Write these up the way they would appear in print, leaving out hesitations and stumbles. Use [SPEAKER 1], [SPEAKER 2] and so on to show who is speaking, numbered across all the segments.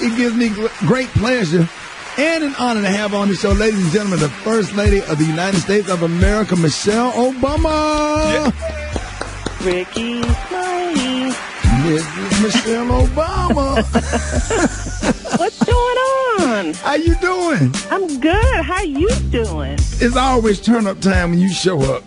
[SPEAKER 1] it gives me great pleasure and an honor to have on the show, ladies and gentlemen, the First Lady of the United States of America, Michelle Obama.
[SPEAKER 2] Yeah. Rickey Smiley.
[SPEAKER 1] Mrs. Michelle Obama.
[SPEAKER 2] What's going on?
[SPEAKER 1] How you doing?
[SPEAKER 2] I'm good. How you doing?
[SPEAKER 1] It's always turn-up time when you show up.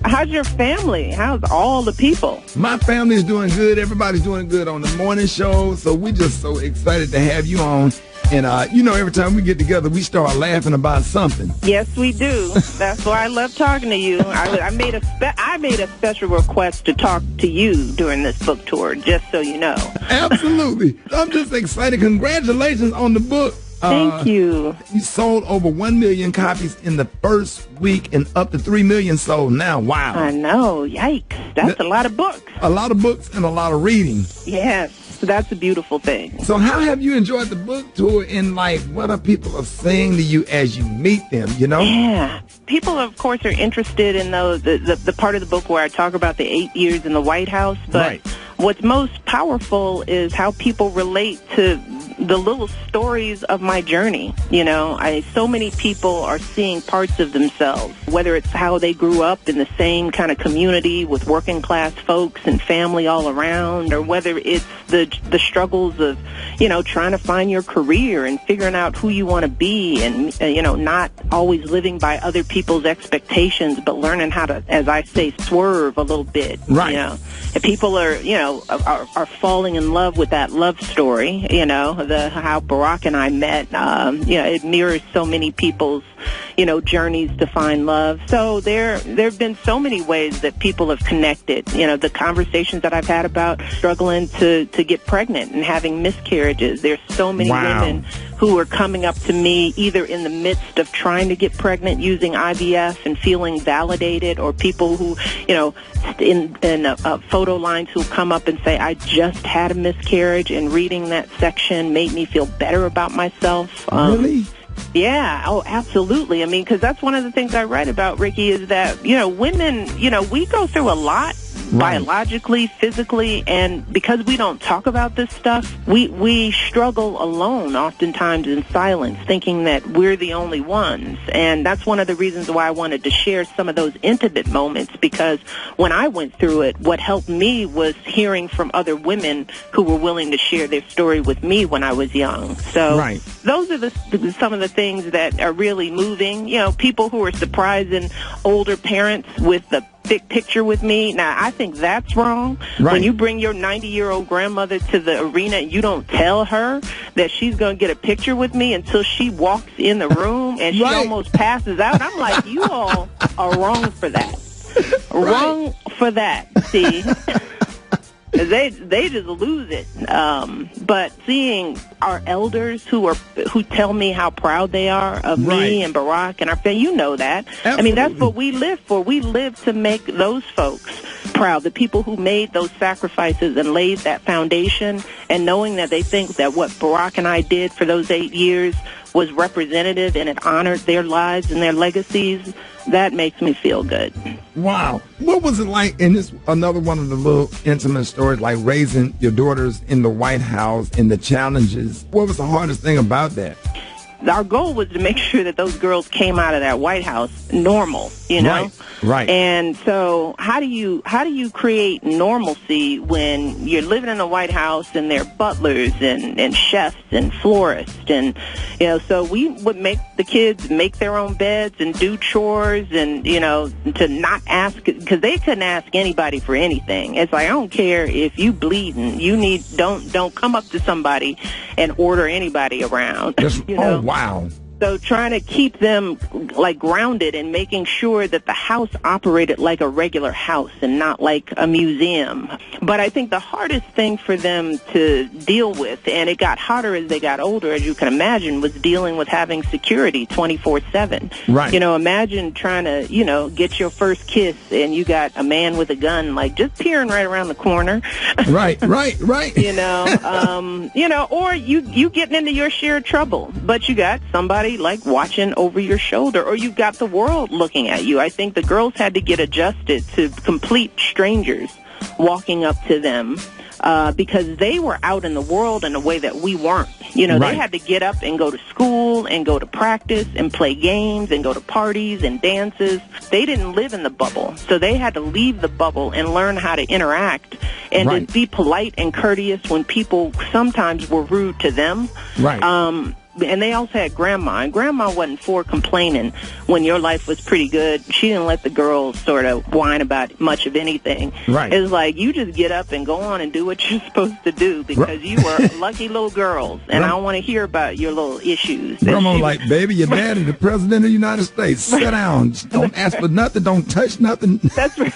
[SPEAKER 2] How's your family? How's all the people?
[SPEAKER 1] My family's doing good. Everybody's doing good on the morning show. So we're just so excited to have you on. And, every time we get together, we start laughing about something.
[SPEAKER 2] Yes, we do. That's why I love talking to you. I made a special request to talk to you during this book tour, just so you know.
[SPEAKER 1] Absolutely. I'm just excited. Congratulations on the book.
[SPEAKER 2] Thank you.
[SPEAKER 1] You sold over 1 million copies in the first week and up to 3 million sold now. Wow.
[SPEAKER 2] I know. Yikes. That's a lot of books.
[SPEAKER 1] A lot of books and a lot of reading.
[SPEAKER 2] Yes. That's a beautiful thing.
[SPEAKER 1] So how have you enjoyed the book tour, and what are people saying to you as you meet them,
[SPEAKER 2] Yeah. People, of course, are interested in the part of the book where I talk about the 8 years in the White House. But what's most powerful is how people relate to the little stories of my journey. So many people are seeing parts of themselves, whether it's how they grew up in the same kind of community with working class folks and family all around, or whether it's the struggles of, trying to find your career and figuring out who you want to be, and, not always living by other people's expectations, but learning how to, as I say, swerve a little bit.
[SPEAKER 1] Right.
[SPEAKER 2] And people are falling in love with that love story, how Barack and I met. It mirrors so many people's, journeys to find love. So there have been so many ways that people have connected. The conversations that I've had about struggling to get pregnant and having miscarriages. There's so many women who are coming up to me either in the midst of trying to get pregnant using IVF and feeling validated, or people who, in photo lines who come up and say, I just had a miscarriage, and reading that section made me feel better about myself.
[SPEAKER 1] Really?
[SPEAKER 2] Yeah. Oh, absolutely. I mean, because that's one of the things I write about, Ricky, is that, women, we go through a lot. Biologically, physically, and because we don't talk about this stuff, we struggle alone, oftentimes in silence, thinking that we're the only ones. And that's one of the reasons why I wanted to share some of those intimate moments, because when I went through it, what helped me was hearing from other women who were willing to share their story with me when I was young. So those are some of the things that are really moving. People who are surprising older parents with the big picture with me. Now, I think that's wrong. When you bring your 90-year-old grandmother to the arena and you don't tell her that she's going to get a picture with me until she walks in the room and she almost passes out. I'm like, you all are wrong for that. Wrong for that, see? They just lose it. But seeing our elders who tell me how proud they are of me and Barack and our family, that. Absolutely. I mean, that's what we live for. We live to make those folks proud, the people who made those sacrifices and laid that foundation, and knowing that they think that what Barack and I did for those 8 years was representative and it honored their lives and their legacies. That makes me feel good.
[SPEAKER 1] Wow. What was it like, and this another one of the little intimate stories, like raising your daughters in the White House and the challenges? What was the hardest thing about that?
[SPEAKER 2] Our goal was to make sure that those girls came out of that White House normal,
[SPEAKER 1] Right.
[SPEAKER 2] And so how do you create normalcy when you're living in the White House and there are butlers and chefs and florists, and so we would make the kids make their own beds and do chores, and to not ask, because they couldn't ask anybody for anything. It's like, I don't care if you bleeding, don't come up to somebody and order anybody around.
[SPEAKER 1] Oh, wow.
[SPEAKER 2] So trying to keep them grounded and making sure that the house operated like a regular house and not like a museum. But I think the hardest thing for them to deal with, and it got harder as they got older, as you can imagine, was dealing with having security 24/7.
[SPEAKER 1] Right.
[SPEAKER 2] Imagine trying to, get your first kiss and you got a man with a gun, just peering right around the corner.
[SPEAKER 1] Right.
[SPEAKER 2] Or you getting into your share of trouble, but you got somebody watching over your shoulder, or you've got the world looking at you. I think the girls had to get adjusted to complete strangers walking up to them because they were out in the world in a way that we weren't. You know,
[SPEAKER 1] Right.
[SPEAKER 2] they had to get up and go to school and go to practice and play games and go to parties and dances. They didn't live in the bubble, so they had to leave the bubble and learn how to interact and
[SPEAKER 1] Right.
[SPEAKER 2] to be polite and courteous when people sometimes were rude to them.
[SPEAKER 1] Right.
[SPEAKER 2] And they also had Grandma, and Grandma wasn't for complaining when your life was pretty good. She didn't let the girls sort of whine about much of anything.
[SPEAKER 1] Right.
[SPEAKER 2] It's like, you just get up and go on and do what you're supposed to do, because you were lucky little girls, and I don't want to hear about your little issues.
[SPEAKER 1] Grandma like, baby, your daddy, the president of the United States. Sit down. Don't ask for nothing. Don't touch nothing.
[SPEAKER 2] That's right.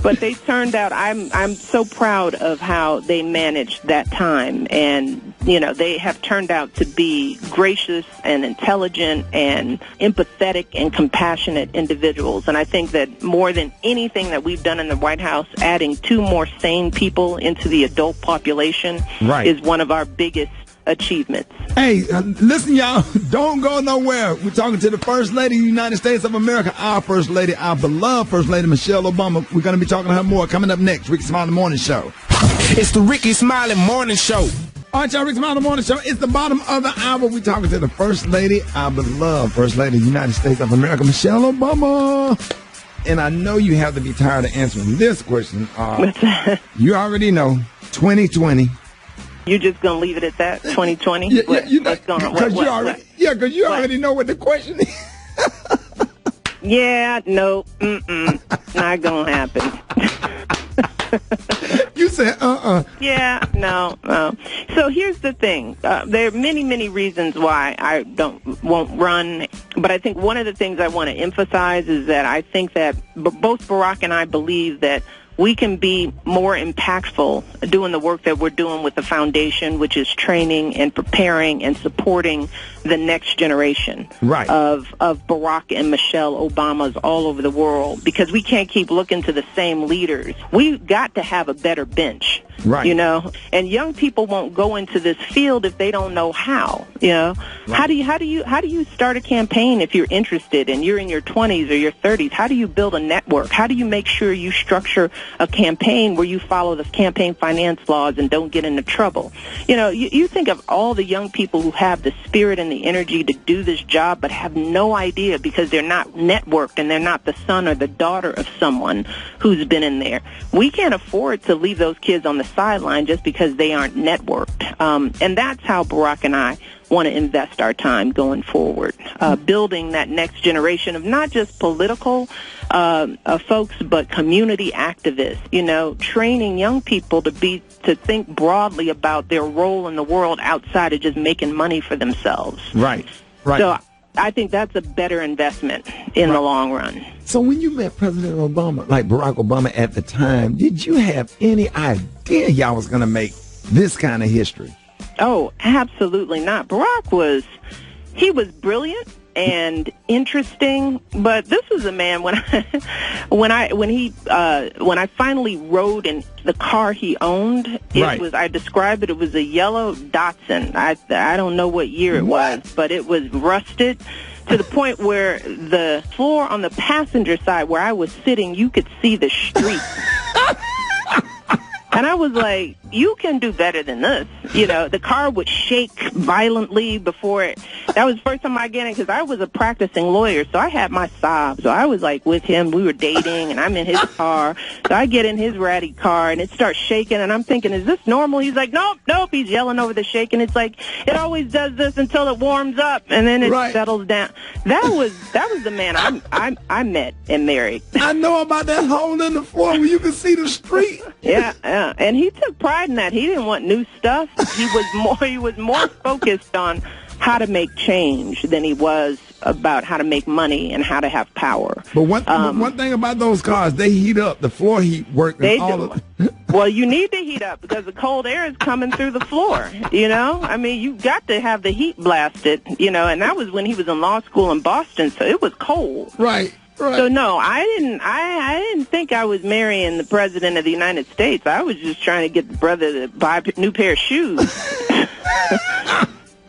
[SPEAKER 2] But they turned out, I'm so proud of how they managed that time. And, you know, they have turned out to be gracious and intelligent and empathetic and compassionate individuals. And I think that more than anything that we've done in the White House, adding 2 more sane people into the adult population
[SPEAKER 1] Right.
[SPEAKER 2] is one of our biggest achievements.
[SPEAKER 1] Hey, listen, y'all, don't go nowhere. We're talking to the First Lady of the United States of America, our First Lady, our beloved First Lady, Michelle Obama. We're going to be talking to her more coming up next. Rickey Smiley Morning Show.
[SPEAKER 3] It's the Rickey Smiley Morning Show.
[SPEAKER 1] All right, y'all, Rickey Smiley Morning Show. It's the bottom of the hour. We're talking to the First Lady, our beloved First Lady of the United States of America, Michelle Obama. And I know you have to be tired of answering this question. You already know, 2020.
[SPEAKER 2] You're just going to leave it at that, 2020?
[SPEAKER 1] Yeah, because you
[SPEAKER 2] What?
[SPEAKER 1] already know what the question is.
[SPEAKER 2] Yeah, no, not going to happen.
[SPEAKER 1] You said,
[SPEAKER 2] Yeah, no. So here's the thing. There are many, many reasons why I won't run. But I think one of the things I want to emphasize is that I think that both Barack and I believe that we can be more impactful doing the work that we're doing with the foundation, which is training and preparing and supporting the next generation
[SPEAKER 1] Right.
[SPEAKER 2] of Barack and Michelle Obamas all over the world, because we can't keep looking to the same leaders. We've got to have a better bench.
[SPEAKER 1] Right.
[SPEAKER 2] You know, and young people won't go into this field if they don't know how. You know,
[SPEAKER 1] Right.
[SPEAKER 2] how do you start a campaign if you're interested and you're in your 20s or your 30s? How do you build a network? How do you make sure you structure a campaign where you follow the campaign finance laws and don't get into trouble? You know, you think of all the young people who have the spirit and the energy to do this job but have no idea because they're not networked and they're not the son or the daughter of someone who's been in there. We can't afford to leave those kids on the sideline just because they aren't networked. And that's how Barack and I want to invest our time going forward, building that next generation of not just political folks, but community activists, you know, training young people to think broadly about their role in the world outside of just making money for themselves.
[SPEAKER 1] Right.
[SPEAKER 2] So I think that's a better investment in the long run.
[SPEAKER 1] So when you met President Obama, like Barack Obama at the time, did you have any idea y'all was going to make this kind of history?
[SPEAKER 2] Oh, absolutely not. Barack was brilliant and interesting, but this was a man when I finally rode in the car he owned. I described it. It was a yellow Datsun. I don't know what year it was, but it was rusted to the point where the floor on the passenger side where I was sitting, you could see the street. And I was like, you can do better than this. You know, the car would shake violently before it. That was the first time I get in, because I was a practicing lawyer, so I had my sob. So I was like with him, we were dating, and I'm in his car. So I get in his ratty car, and it starts shaking, and I'm thinking, is this normal? He's like, nope. He's yelling over the shaking. It's like, it always does this until it warms up, and then it settles down. That was the man I met and married.
[SPEAKER 1] I know about that hole in the floor where you can see the street.
[SPEAKER 2] Yeah. And he took pride in that. He didn't want new stuff. He was more focused on how to make change than he was about how to make money and how to have power.
[SPEAKER 1] But one thing about those cars, they heat up. The floor heat work.
[SPEAKER 2] They do. Well, you need to heat up because the cold air is coming through the floor, you know? I mean, you got to have the heat blasted, you know, and that was when he was in law school in Boston, so it was cold.
[SPEAKER 1] Right.
[SPEAKER 2] So no, I didn't think I was marrying the President of the United States. I was just trying to get the brother to buy a new pair of shoes.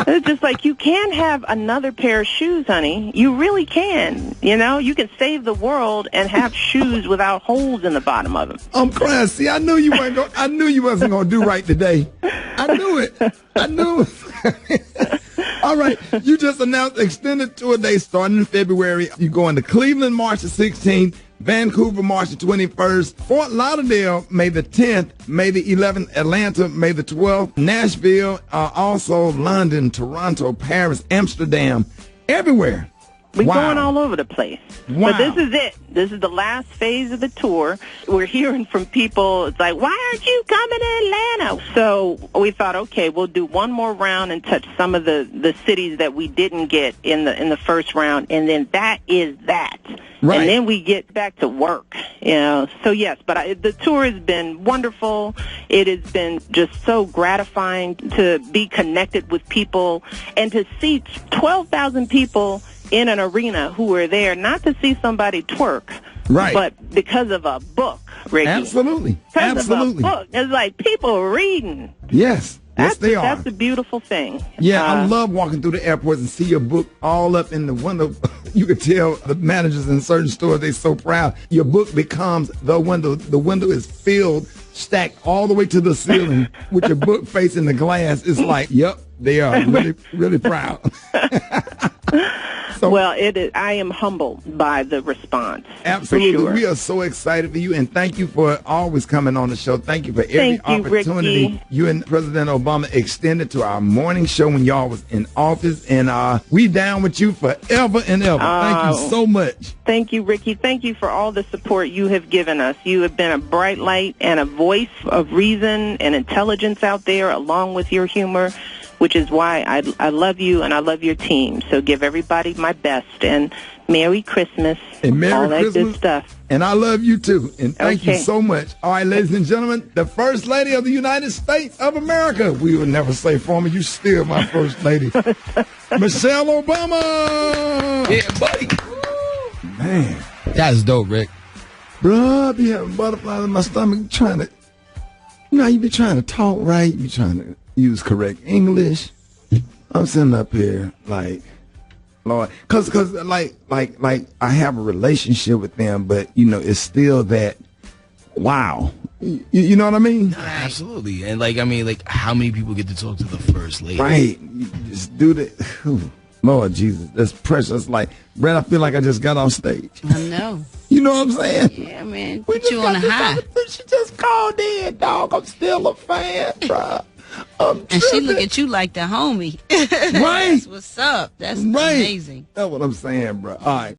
[SPEAKER 2] It's just like you can have another pair of shoes, honey. You really can. You know, you can save the world and have shoes without holes in the bottom of them.
[SPEAKER 1] I'm crying. See, I knew you wasn't gonna do right today. I knew it. I knew it. All right, you just announced extended tour day starting in February. You going to Cleveland March the 16th, Vancouver March the 21st, Fort Lauderdale May the 10th, May the 11th, Atlanta May the 12th, Nashville, also London, Toronto, Paris, Amsterdam, everywhere.
[SPEAKER 2] We're going all over the place.
[SPEAKER 1] Wow.
[SPEAKER 2] But this is it. This is the last phase of the tour. We're hearing from people, it's like, why aren't you coming to Atlanta? So we thought, okay, we'll do one more round and touch some of the cities that we didn't get in the first round, and then that is that. Right. And then we get back to work, you know. So, yes, but the tour has been wonderful. It has been just so gratifying to be connected with people and to see 12,000 people in an arena who were there not to see somebody twerk, right, but because of a book, Ricky.
[SPEAKER 1] Absolutely.
[SPEAKER 2] Because of a book. It's like people reading.
[SPEAKER 1] Yes. Yes, they are.
[SPEAKER 2] That's a beautiful thing.
[SPEAKER 1] Yeah, I love walking through the airports and see your book all up in the window. You could tell the managers in certain stores, they're so proud. Your book becomes the window. The window is filled, stacked all the way to the ceiling with your book facing the glass. It's like, yep, they are really, really proud. So,
[SPEAKER 2] well, it is. I am humbled by the response.
[SPEAKER 1] Absolutely.
[SPEAKER 2] For sure.
[SPEAKER 1] We are so excited for you, and thank you for always coming on the show. Thank you for every opportunity
[SPEAKER 2] Ricky.
[SPEAKER 1] You and President Obama extended to our morning show when y'all was in office, and we down with you forever and ever. Thank you so much.
[SPEAKER 2] Thank you, Ricky. Thank you for all the support you have given us. You have been a bright light and a voice of reason and intelligence out there, along with your humor, which is why I love you and I love your team. So give everybody my best, and Merry Christmas,
[SPEAKER 1] and Merry
[SPEAKER 2] all that
[SPEAKER 1] Christmas,
[SPEAKER 2] good stuff.
[SPEAKER 1] And I love you too, and thank you so much. All right, ladies and gentlemen, the First Lady of the United States of America. We would never say former, you still my First Lady. Michelle Obama!
[SPEAKER 3] Yeah, buddy.
[SPEAKER 1] Man.
[SPEAKER 3] That's dope, Rick.
[SPEAKER 1] Bruh, I be having butterflies in my stomach trying to, you be trying to talk right, you be trying to use correct English. I'm sitting up here like, Lord, cause like I have a relationship with them, but it's still that, wow, you know what I mean?
[SPEAKER 3] Absolutely. And how many people get to talk to the First Lady?
[SPEAKER 1] Right. You just do that. Lord Jesus, that's precious. Like, Brett, I feel like I just got on stage.
[SPEAKER 4] I know.
[SPEAKER 1] You know what I'm saying?
[SPEAKER 4] Yeah, man. Put you on a high.
[SPEAKER 1] She just called in, dog. I'm still a fan, bro.
[SPEAKER 4] And she look at you like the homie.
[SPEAKER 1] Right.
[SPEAKER 4] That's what's up. That's amazing.
[SPEAKER 1] That's what I'm saying, bro. All right.